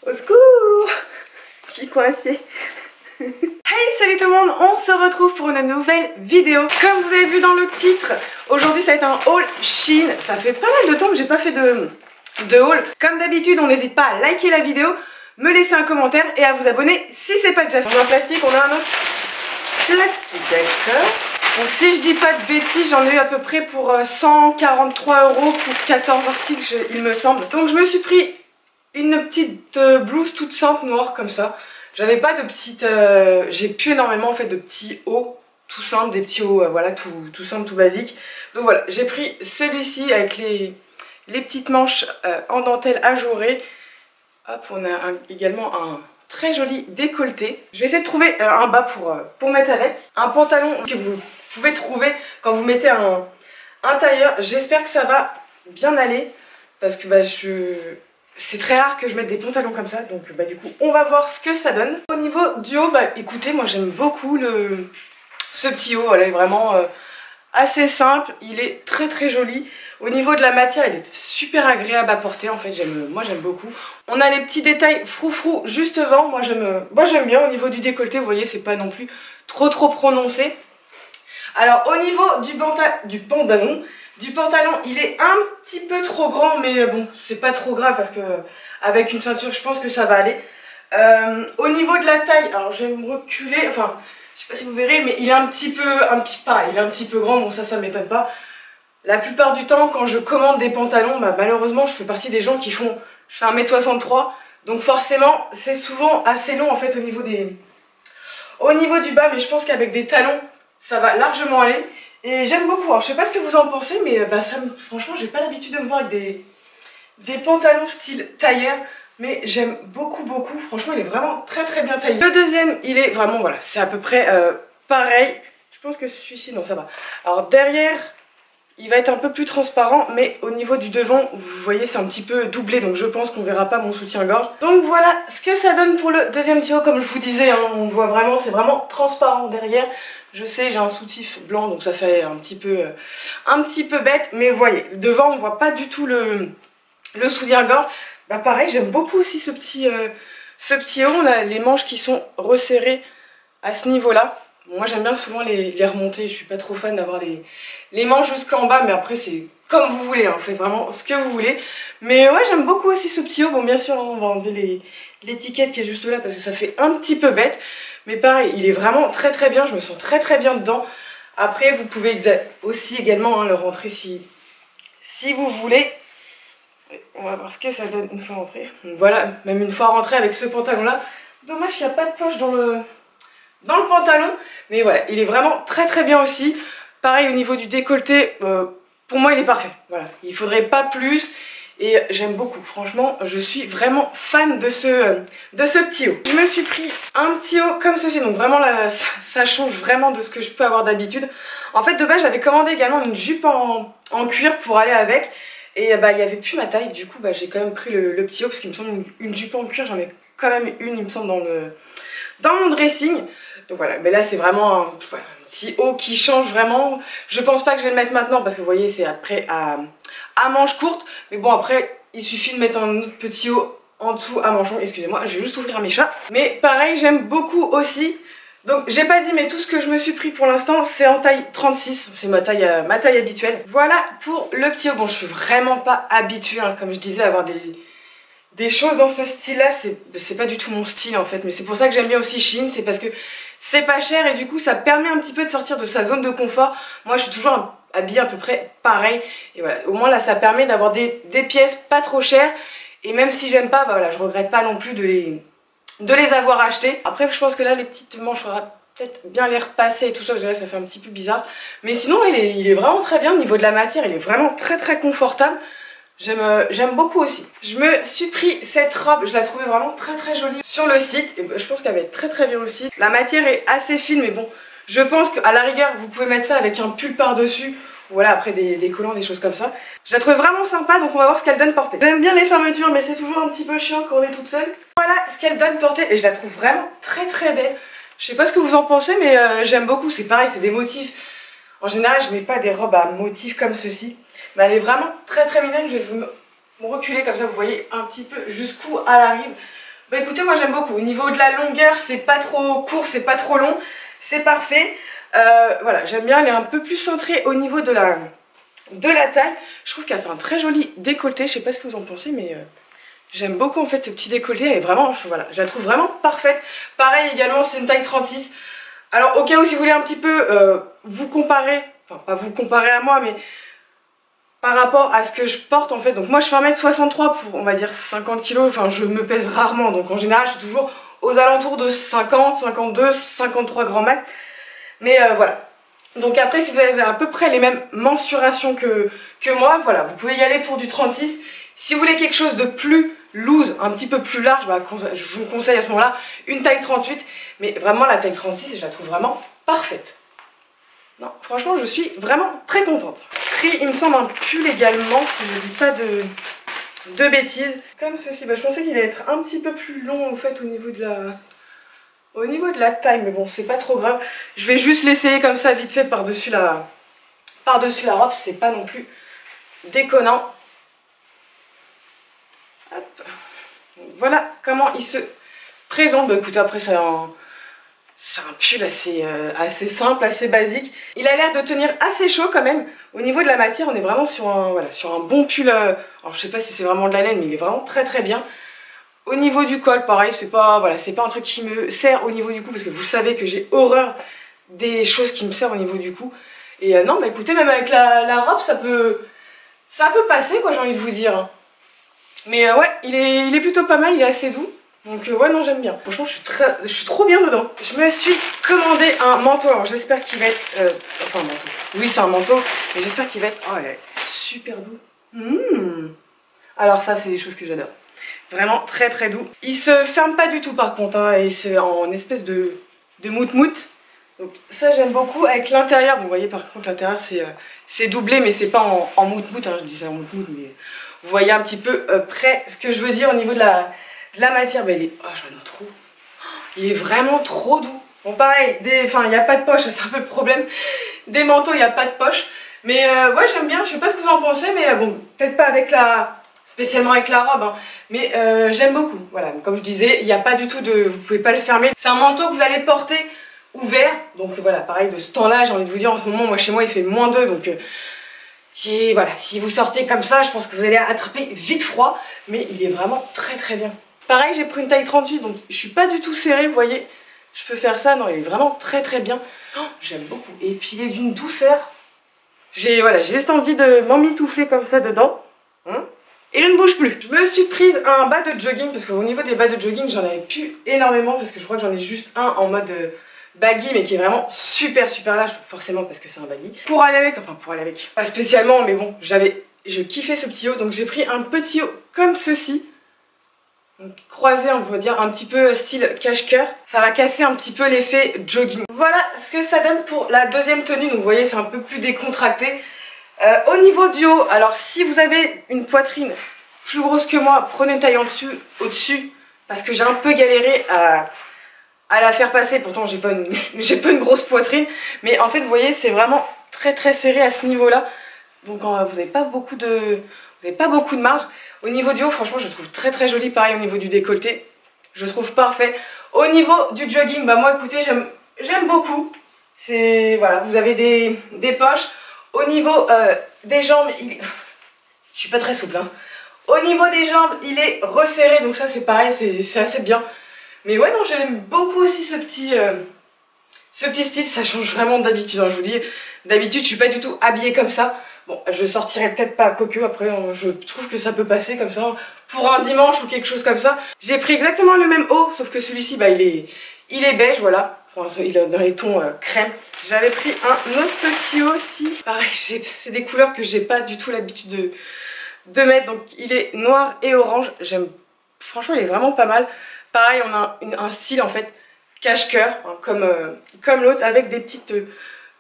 Au secours. Je suis coincée. Hey, salut tout le monde, on se retrouve pour une nouvelle vidéo. Comme vous avez vu dans le titre, aujourd'hui ça va être un haul Shein. Ça fait pas mal de temps que j'ai pas fait de haul. Comme d'habitude, on n'hésite pas à liker la vidéo, me laisser un commentaire et à vous abonner si c'est pas déjà fait. On a un plastique, on a un autre plastique, d'accord. Donc si je dis pas de bêtises, j'en ai eu à peu près pour 143 € pour 14 articles, il me semble. Donc je me suis pris une petite blouse toute simple noire comme ça. J'avais pas de petite... j'ai plus énormément en fait de petits hauts tout simples, des petits hauts voilà, tout simple, tout basique. Donc voilà, j'ai pris celui-ci avec les petites manches en dentelle ajourée. Hop, on a également un très joli décolleté. Je vais essayer de trouver un bas pour mettre avec. Un pantalon que vous pouvez trouver quand vous mettez un tailleur. J'espère que ça va bien aller parce que c'est très rare que je mette des pantalons comme ça, donc du coup on va voir ce que ça donne. Au niveau du haut, écoutez, moi j'aime beaucoup ce petit haut, voilà, il est vraiment assez simple, il est très très joli. Au niveau de la matière, il est super agréable à porter, en fait, moi j'aime beaucoup. On a les petits détails froufrou juste devant, moi j'aime bien. Au niveau du décolleté, vous voyez, c'est pas non plus trop prononcé. Alors au niveau du pantalon, il est un petit peu trop grand, mais bon, c'est pas trop grave parce que avec une ceinture, je pense que ça va aller. Au niveau de la taille, alors je vais me reculer, enfin, je sais pas si vous verrez, mais il est il est un petit peu grand, bon ça m'étonne pas. La plupart du temps, quand je commande des pantalons, malheureusement, je fais partie des gens qui je fais 1m63, donc forcément, c'est souvent assez long en fait au niveau du bas, mais je pense qu'avec des talons, ça va largement aller. Et j'aime beaucoup, alors je sais pas ce que vous en pensez, mais franchement j'ai pas l'habitude de me voir avec des pantalons style tailleur, mais j'aime beaucoup, franchement il est vraiment très bien taillé. Le deuxième, il est vraiment, voilà, c'est à peu près pareil, je pense que celui-ci, non ça va. Alors derrière, il va être un peu plus transparent, mais au niveau du devant, vous voyez c'est un petit peu doublé, donc je pense qu'on verra pas mon soutien-gorge. Donc voilà ce que ça donne pour le deuxième tuyau, comme je vous disais, hein, on voit vraiment, c'est vraiment transparent derrière. Je sais, j'ai un soutif blanc, donc ça fait un petit peu bête, mais vous voyez, devant on voit pas du tout le soutien-gorge. Pareil, j'aime beaucoup aussi ce petit haut. On a les manches qui sont resserrées à ce niveau-là. Moi j'aime bien souvent les remonter, je suis pas trop fan d'avoir les manches jusqu'en bas, mais après c'est comme vous voulez, hein, faites vraiment ce que vous voulez. Mais ouais, j'aime beaucoup aussi ce petit haut. Bon, bien sûr, hein, on va enlever l'étiquette qui est juste là parce que ça fait un petit peu bête. Mais pareil, il est vraiment très bien, je me sens très bien dedans. Après, vous pouvez aussi également le rentrer si vous voulez. On va voir ce que ça donne une fois rentré. Donc voilà, même une fois rentré avec ce pantalon-là. Dommage qu'il n'y a pas de poche dans le pantalon. Mais voilà, il est vraiment très bien aussi. Pareil, au niveau du décolleté, pour moi, il est parfait. Voilà, il ne faudrait pas plus. Et j'aime beaucoup, franchement, je suis vraiment fan de ce petit haut. Je me suis pris un petit haut comme ceci, donc vraiment là, ça change vraiment de ce que je peux avoir d'habitude. En fait, de base, j'avais commandé également une jupe en cuir pour aller avec. Et il n'y avait plus ma taille, du coup, j'ai quand même pris le petit haut, parce qu'il me semble une jupe en cuir, j'en ai quand même une, il me semble, dans mon dressing. Donc voilà, mais là, c'est vraiment un petit haut qui change vraiment. Je pense pas que je vais le mettre maintenant, parce que vous voyez, c'est après à manches courtes, mais bon après il suffit de mettre un autre petit haut en dessous à manchon. Excusez-moi, je vais juste ouvrir mes chats. Mais pareil, j'aime beaucoup aussi. Donc j'ai pas dit, mais tout ce que je me suis pris pour l'instant c'est en taille 36, c'est ma taille habituelle. Voilà pour le petit haut. Bon, je suis vraiment pas habituée, hein, comme je disais, à avoir des choses dans ce style là, c'est pas du tout mon style en fait, mais c'est pour ça que j'aime bien aussi Shein, c'est parce que c'est pas cher et du coup ça permet un petit peu de sortir de sa zone de confort. Moi je suis toujours habillée à peu près pareil, et voilà, au moins là ça permet d'avoir des pièces pas trop chères, et même si j'aime pas, voilà, je regrette pas non plus de les avoir achetées. Après je pense que là les petites manches, faudra peut-être bien les repasser et tout ça, parce que là ça fait un petit peu bizarre, mais sinon il est vraiment très bien. Au niveau de la matière, il est vraiment très confortable. J'aime beaucoup aussi. Je me suis pris cette robe, je la trouvais vraiment très jolie sur le site, et je pense qu'elle va être très bien aussi. La matière est assez fine, mais bon, je pense qu'à la rigueur vous pouvez mettre ça avec un pull par dessus, voilà, après des collants, des choses comme ça. Je la trouvais vraiment sympa, donc on va voir ce qu'elle donne portée. J'aime bien les fermetures, mais c'est toujours un petit peu chiant quand on est toute seule. Voilà ce qu'elle donne portée, et je la trouve vraiment très belle. Je sais pas ce que vous en pensez, mais j'aime beaucoup. C'est pareil, c'est des motifs. En général je mets pas des robes à motifs comme ceci, mais elle est vraiment très mignonne. Je vais me reculer comme ça, vous voyez un petit peu jusqu'où elle arrive. Bah écoutez, moi j'aime beaucoup. Au niveau de la longueur, c'est pas trop court, c'est pas trop long, c'est parfait. Voilà, j'aime bien, elle est un peu plus centrée au niveau de la taille. Je trouve qu'elle fait un très joli décolleté, je sais pas ce que vous en pensez, mais j'aime beaucoup en fait ce petit décolleté. Elle est vraiment, voilà, je la trouve vraiment parfaite. Pareil également, c'est une taille 36. Alors au cas où si vous voulez un petit peu vous comparer, enfin pas vous comparer à moi, mais par rapport à ce que je porte en fait, donc moi je fais 1m63 pour on va dire 50 kg, enfin je me pèse rarement, donc en général je suis toujours aux alentours de 50, 52, 53 grands max, mais voilà. Donc après si vous avez à peu près les mêmes mensurations que moi, voilà, vous pouvez y aller pour du 36. Si vous voulez quelque chose de plus loose, un petit peu plus large, bah, je vous conseille à ce moment là une taille 38, mais vraiment la taille 36 je la trouve vraiment parfaite. Non, franchement, je suis vraiment très contente. Prix, il me semble, un pull également, si je ne dis pas de bêtises. Comme ceci, bah, je pensais qu'il allait être un petit peu plus long, en fait, au niveau de la taille, mais bon, c'est pas trop grave. Je vais juste l'essayer comme ça, vite fait, par-dessus la robe, c'est pas non plus déconnant. Hop. Voilà comment il se présente. Bah écoutez, après, c'est un pull assez simple, assez basique. Il a l'air de tenir assez chaud quand même. Au niveau de la matière, on est vraiment sur un bon pull. Alors je sais pas si c'est vraiment de la laine, mais il est vraiment très très bien. Au niveau du col, pareil, c'est pas un truc qui me sert au niveau du cou, parce que vous savez que j'ai horreur des choses qui me servent au niveau du cou. Et non, bah écoutez, même avec la robe, ça peut passer, quoi, j'ai envie de vous dire. Mais ouais, il est plutôt pas mal, il est assez doux. Donc ouais, non, j'aime bien. Franchement, je suis trop bien dedans. Je me suis commandé un manteau. Alors j'espère qu'il va être... enfin, un manteau. Oui, c'est un manteau. Mais j'espère qu'il va être... Oh, il est super doux. Alors ça, c'est des choses que j'adore. Vraiment très très doux. Il se ferme pas du tout par contre. Hein, et c'est en espèce de mout-mout. Donc ça, j'aime beaucoup. Avec l'intérieur, bon, vous voyez, par contre, l'intérieur, c'est doublé. Mais c'est pas en mout-mout. Hein, je dis ça en mout-mout. Mais vous voyez un petit peu près ce que je veux dire au niveau de la matière. Bah, il est... Oh, j'en aime trop. Il est vraiment trop doux. Bon, pareil, enfin, il n'y a pas de poche, c'est un peu le problème. Des manteaux, il n'y a pas de poche. Mais ouais, j'aime bien. Je sais pas ce que vous en pensez, mais bon, peut-être pas avec spécialement avec la robe, hein. Mais j'aime beaucoup. Voilà, comme je disais, il n'y a pas du tout de... Vous pouvez pas le fermer. C'est un manteau que vous allez porter ouvert. Donc voilà, pareil, de ce temps-là, j'ai envie de vous dire, en ce moment, moi, chez moi, il fait -2, donc... voilà, si vous sortez comme ça, je pense que vous allez attraper vite froid, mais il est vraiment très très bien. Pareil, j'ai pris une taille 38, donc je suis pas du tout serrée, vous voyez, je peux faire ça, non, il est vraiment très très bien. Oh, j'aime beaucoup, et puis il est d'une douceur. J'ai juste envie de m'emmitoufler comme ça dedans, hein, et je ne bouge plus. Je me suis prise un bas de jogging, parce qu'au niveau des bas de jogging, j'en avais plus énormément, parce que je crois que j'en ai juste un en mode... baggy, mais qui est vraiment super large, forcément parce que c'est un baggy. Pour aller avec, pas spécialement, mais bon, je kiffais ce petit haut, donc j'ai pris un petit haut comme ceci. Donc croisé, on va dire un petit peu style cache-cœur. Ça va casser un petit peu l'effet jogging. Voilà ce que ça donne pour la deuxième tenue, donc vous voyez c'est un peu plus décontracté. Au niveau du haut, alors si vous avez une poitrine plus grosse que moi, prenez une taille au-dessus, parce que j'ai un peu galéré à la faire passer. Pourtant j'ai pas une grosse poitrine, mais en fait vous voyez c'est vraiment très très serré à ce niveau là, donc vous n'avez pas beaucoup de marge. Au niveau du haut, franchement je trouve très très joli. Pareil au niveau du décolleté, je trouve parfait. Au niveau du jogging, bah moi écoutez j'aime beaucoup. C'est voilà, vous avez des poches. Au niveau des jambes, je suis pas très souple, hein. Au niveau des jambes il est resserré, donc ça c'est pareil, c'est assez bien. Mais ouais, non, j'aime beaucoup aussi ce petit style. Ça change vraiment d'habitude, hein, je vous dis. D'habitude, je suis pas du tout habillée comme ça. Bon, je sortirai peut-être pas quoique, après, je trouve que ça peut passer comme ça, pour un dimanche ou quelque chose comme ça. J'ai pris exactement le même haut, sauf que celui-ci, bah, il est beige, voilà. Enfin, il est dans les tons crème. J'avais pris un autre petit haut aussi. Pareil, c'est des couleurs que j'ai pas du tout l'habitude de mettre. Donc, il est noir et orange. J'aime, franchement, il est vraiment pas mal. Pareil, on a un style en fait cache-cœur, hein, comme l'autre, avec des petites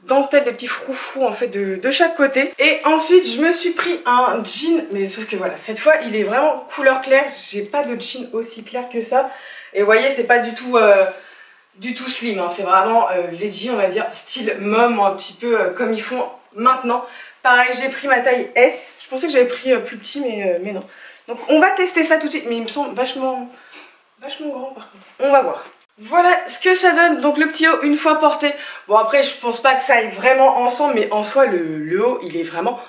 dentelles, des petits froufrous en fait de chaque côté. Et ensuite, je me suis pris un jean, mais sauf que voilà, cette fois, il est vraiment couleur claire. J'ai pas de jean aussi clair que ça. Et vous voyez, c'est pas du tout slim, hein. C'est vraiment les jeans, on va dire, style mom, un petit peu comme ils font maintenant. Pareil, j'ai pris ma taille S. Je pensais que j'avais pris plus petit, mais non. Donc on va tester ça tout de suite, mais il me semble vachement vachement grand par contre. On va voir. Voilà ce que ça donne, donc le petit haut une fois porté. Bon après je pense pas que ça aille vraiment ensemble, mais en soi le haut il est vraiment...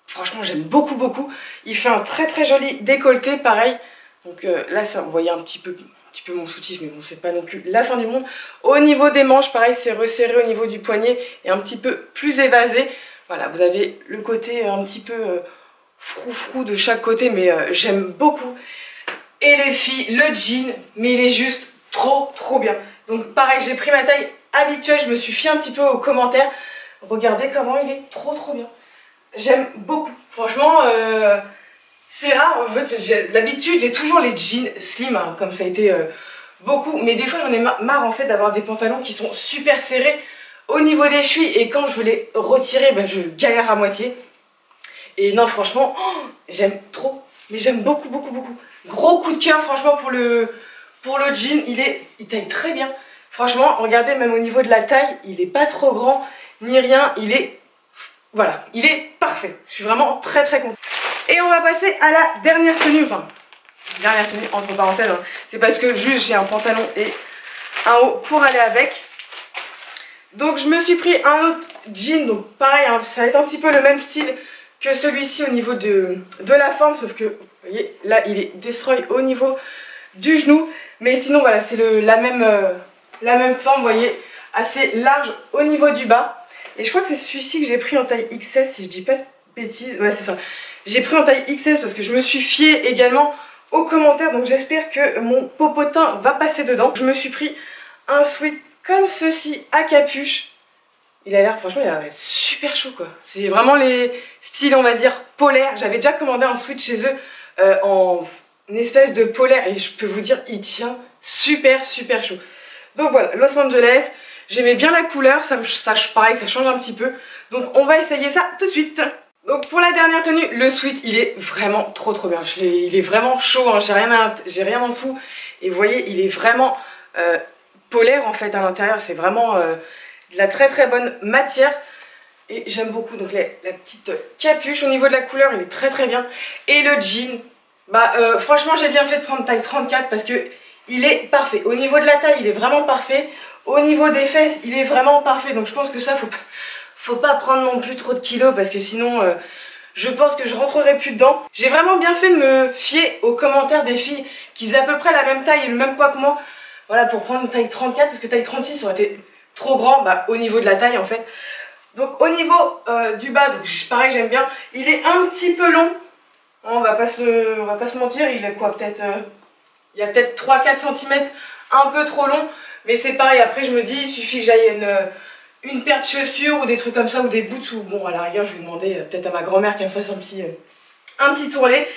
Franchement j'aime beaucoup. Il fait un très joli décolleté pareil. Donc là ça, vous voyez un petit peu mon soutif, mais bon c'est pas non plus la fin du monde. Au niveau des manches pareil c'est resserré au niveau du poignet et un petit peu plus évasé. Voilà, vous avez le côté un petit peu froufrou de chaque côté, mais j'aime beaucoup. Et les filles, le jean, mais il est juste trop bien. Donc pareil, j'ai pris ma taille habituelle, je me suis fiée un petit peu aux commentaires. Regardez comment il est trop bien. J'aime beaucoup. Franchement, c'est rare. En fait, j'ai l'habitude, j'ai toujours les jeans slim, hein, comme ça a été beaucoup. Mais des fois, j'en ai marre en fait d'avoir des pantalons qui sont super serrés au niveau des chevilles. Et quand je veux les retirer, ben, je galère à moitié. Et non, franchement, oh, j'aime trop. Mais j'aime beaucoup. Gros coup de cœur, franchement, pour le jean. Il taille très bien. Franchement, regardez, même au niveau de la taille, il est pas trop grand, ni rien. Il est... Voilà, il est parfait. Je suis vraiment très contente. Et on va passer à la dernière tenue. Enfin, dernière tenue, entre parenthèses. Hein. C'est parce que juste, j'ai un pantalon et un haut pour aller avec. Donc, je me suis pris un autre jean. Donc, pareil, hein, ça va être un petit peu le même style que celui-ci au niveau de la forme, sauf que vous voyez là il est destroy au niveau du genou, mais sinon voilà c'est la même forme, vous voyez, assez large au niveau du bas. Et je crois que c'est celui-ci que j'ai pris en taille XS si je dis pas de bêtises. Ouais c'est ça, j'ai pris en taille XS parce que je me suis fiée également aux commentaires, donc j'espère que mon popotin va passer dedans. Je me suis pris un sweat comme ceci à capuche. Il a l'air, franchement, il a l'air super chaud quoi. C'est vraiment les styles, on va dire, polaires. J'avais déjà commandé un sweat chez eux en une espèce de polaire et je peux vous dire, il tient super chaud. Donc voilà, Los Angeles. J'aimais bien la couleur, pareil, ça change un petit peu. Donc on va essayer ça tout de suite. Donc pour la dernière tenue, le sweat, il est vraiment trop bien. Il est vraiment chaud, hein. J'ai rien en dessous. Et vous voyez, il est vraiment polaire en fait à l'intérieur. C'est vraiment... de la très bonne matière et j'aime beaucoup. Donc la petite capuche au niveau de la couleur, il est très bien. Et le jean, bah franchement j'ai bien fait de prendre taille 34 parce que il est parfait. Au niveau de la taille il est vraiment parfait, au niveau des fesses il est vraiment parfait. Donc je pense que ça faut pas prendre non plus trop de kilos parce que sinon je pense que je rentrerai plus dedans. J'ai vraiment bien fait de me fier aux commentaires des filles qui aient à peu près la même taille et le même poids que moi. Voilà, pour prendre une taille 34 parce que taille 36 aurait été trop grand, bah, au niveau de la taille en fait. Donc au niveau du bas, donc pareil j'aime bien. Il est un petit peu long. On va pas se mentir, il est quoi, peut-être il y a peut-être 3-4 cm un peu trop long. Mais c'est pareil, après je me dis, il suffit que j'aille une paire de chaussures ou des trucs comme ça, ou des boots, ou bon à la rigueur je vais demander peut-être à ma grand-mère qu'elle me fasse un petit tourlet.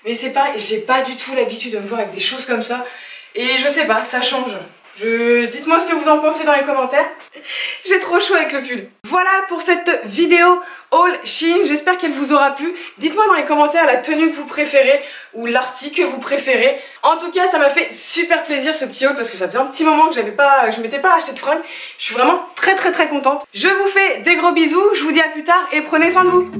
Mais c'est pareil, j'ai pas du tout l'habitude de me voir avec des choses comme ça. Et je sais pas, ça change. Dites-moi ce que vous en pensez dans les commentaires. J'ai trop chaud avec le pull. Voilà pour cette vidéo haul Shein. J'espère qu'elle vous aura plu. Dites-moi dans les commentaires la tenue que vous préférez ou l'article que vous préférez. En tout cas, ça m'a fait super plaisir ce petit haul parce que ça faisait un petit moment que je m'étais pas acheté de fringues. Je suis vraiment très contente. Je vous fais des gros bisous. Je vous dis à plus tard et prenez soin de vous.